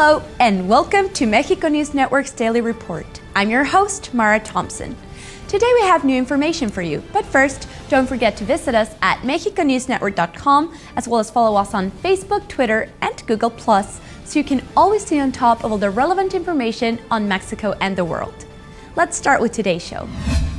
Hello, and welcome to Mexico News Network's Daily Report. I'm your host, Mara Thompson. Today we have new information for you, but first, don't forget to visit us at mexiconewsnetwork.com, as well as follow us on Facebook, Twitter, and Google+, so you can always stay on top of all the relevant information on Mexico and the world. Let's start with today's show.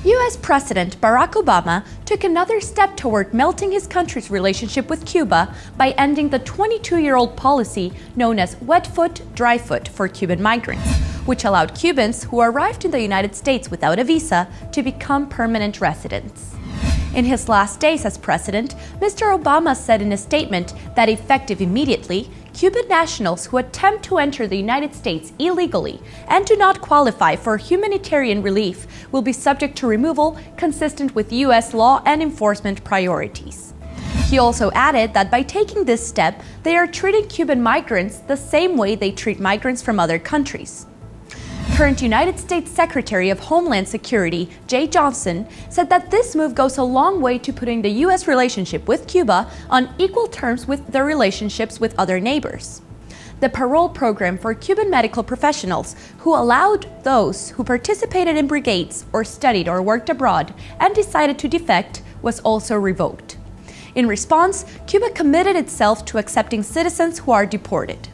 U.S. President Barack Obama took another step toward melting his country's relationship with Cuba by ending the 22-year-old policy known as wet foot, dry foot for Cuban migrants, which allowed Cubans who arrived in the United States without a visa to become permanent residents. In his last days as president, Mr. Obama said in a statement that effective immediately, Cuban nationals who attempt to enter the United States illegally and do not qualify for humanitarian relief will be subject to removal consistent with U.S. law and enforcement priorities. He also added that by taking this step, they are treating Cuban migrants the same way they treat migrants from other countries. Current United States Secretary of Homeland Security, Jay Johnson, said that this move goes a long way to putting the U.S. relationship with Cuba on equal terms with their relationships with other neighbors. The parole program for Cuban medical professionals who allowed those who participated in brigades or studied or worked abroad and decided to defect was also revoked. In response, Cuba committed itself to accepting citizens who are deported.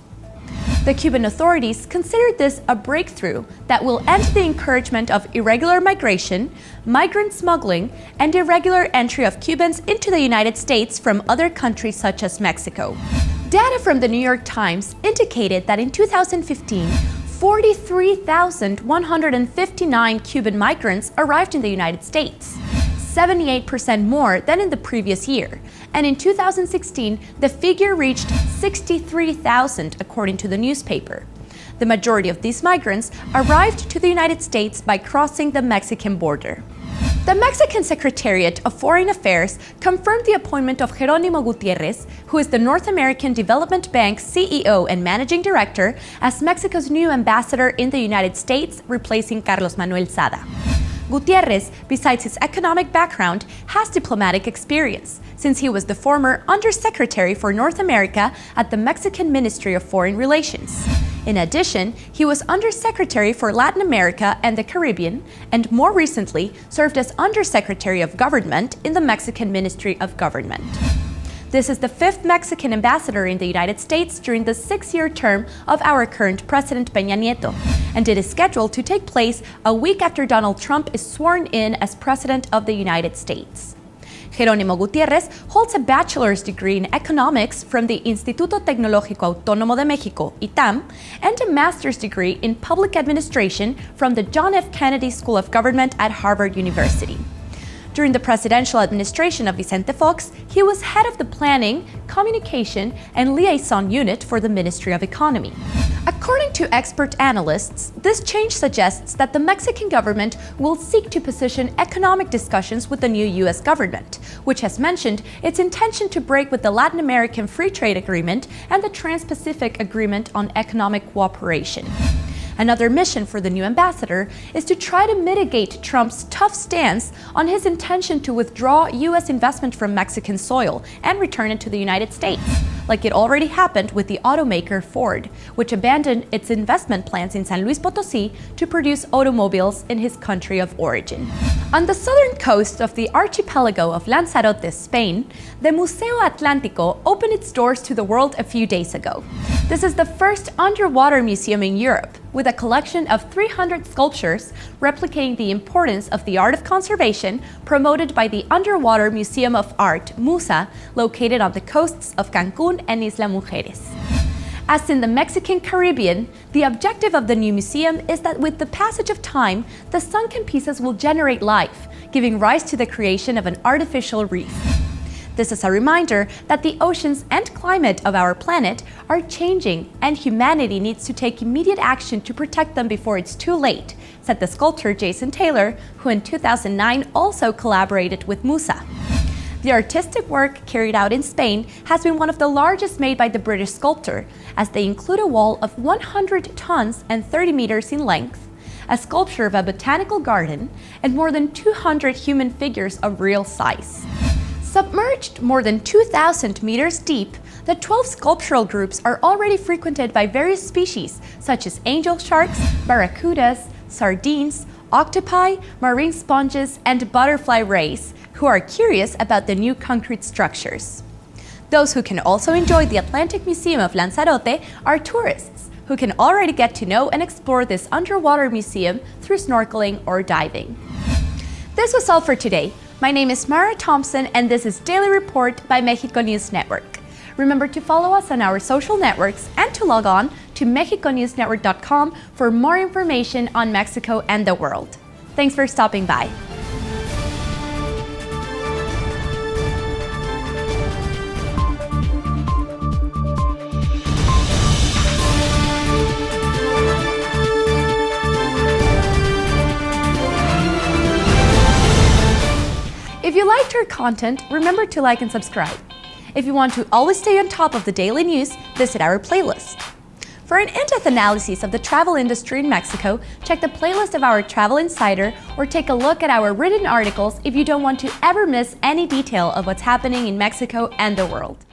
The Cuban authorities considered this a breakthrough that will end the encouragement of irregular migration, migrant smuggling, and irregular entry of Cubans into the United States from other countries such as Mexico. Data from the New York Times indicated that in 2015, 43,159 Cuban migrants arrived in the United States, 78% more than in the previous year, and in 2016, the figure reached 63,000 according to the newspaper. The majority of these migrants arrived to the United States by crossing the Mexican border. The Mexican Secretariat of Foreign Affairs confirmed the appointment of Jerónimo Gutiérrez, who is the North American Development Bank CEO and Managing Director, as Mexico's new ambassador in the United States, replacing Carlos Manuel Sada. Gutiérrez, besides his economic background, has diplomatic experience, since he was the former Undersecretary for North America at the Mexican Ministry of Foreign Relations. In addition, he was Undersecretary for Latin America and the Caribbean, and more recently served as Undersecretary of Government in the Mexican Ministry of Government. This is the fifth Mexican ambassador in the United States during the 6-year term of our current President Peña Nieto, and it is scheduled to take place a week after Donald Trump is sworn in as President of the United States. Jerónimo Gutiérrez holds a bachelor's degree in economics from the Instituto Tecnológico Autónomo de México, ITAM, and a master's degree in public administration from the John F. Kennedy School of Government at Harvard University. During the presidential administration of Vicente Fox, he was head of the Planning, Communication, and Liaison Unit for the Ministry of Economy. According to expert analysts, this change suggests that the Mexican government will seek to position economic discussions with the new U.S. government, which has mentioned its intention to break with the Latin American Free Trade Agreement and the Trans-Pacific Agreement on Economic Cooperation. Another mission for the new ambassador is to try to mitigate Trump's tough stance on his intention to withdraw U.S. investment from Mexican soil and return it to the United States, like it already happened with the automaker Ford, which abandoned its investment plans in San Luis Potosí to produce automobiles in his country of origin. On the southern coast of the archipelago of Lanzarote, Spain, the Museo Atlántico opened its doors to the world a few days ago. This is the first underwater museum in Europe, with a collection of 300 sculptures replicating the importance of the art of conservation promoted by the Underwater Museum of Art, MUSA, located on the coasts of Cancún and Isla Mujeres. As in the Mexican Caribbean, the objective of the new museum is that with the passage of time, the sunken pieces will generate life, giving rise to the creation of an artificial reef. This is a reminder that the oceans and climate of our planet are changing, and humanity needs to take immediate action to protect them before it's too late, said the sculptor Jason Taylor, who in 2009 also collaborated with MUSA. The artistic work carried out in Spain has been one of the largest made by the British sculptor, as they include a wall of 100 tons and 30 meters in length, a sculpture of a botanical garden, and more than 200 human figures of real size. Submerged more than 2,000 meters deep, The 12 sculptural groups are already frequented by various species, such as angel sharks, barracudas, sardines, octopi, marine sponges, and butterfly rays, who are curious about the new concrete structures. Those who can also enjoy the Atlantic Museum of Lanzarote are tourists, who can already get to know and explore this underwater museum through snorkeling or diving. This was all for today. My name is Mara Thompson, and this is Daily Report by Mexico News Network. Remember to follow us on our social networks and to log on to mexiconewsnetwork.com for more information on Mexico and the world. Thanks for stopping by. If you liked our content, remember to like and subscribe. If you want to always stay on top of the daily news, visit our playlist. For an in-depth analysis of the travel industry in Mexico, check the playlist of our Travel Insider or take a look at our written articles if you don't want to ever miss any detail of what's happening in Mexico and the world.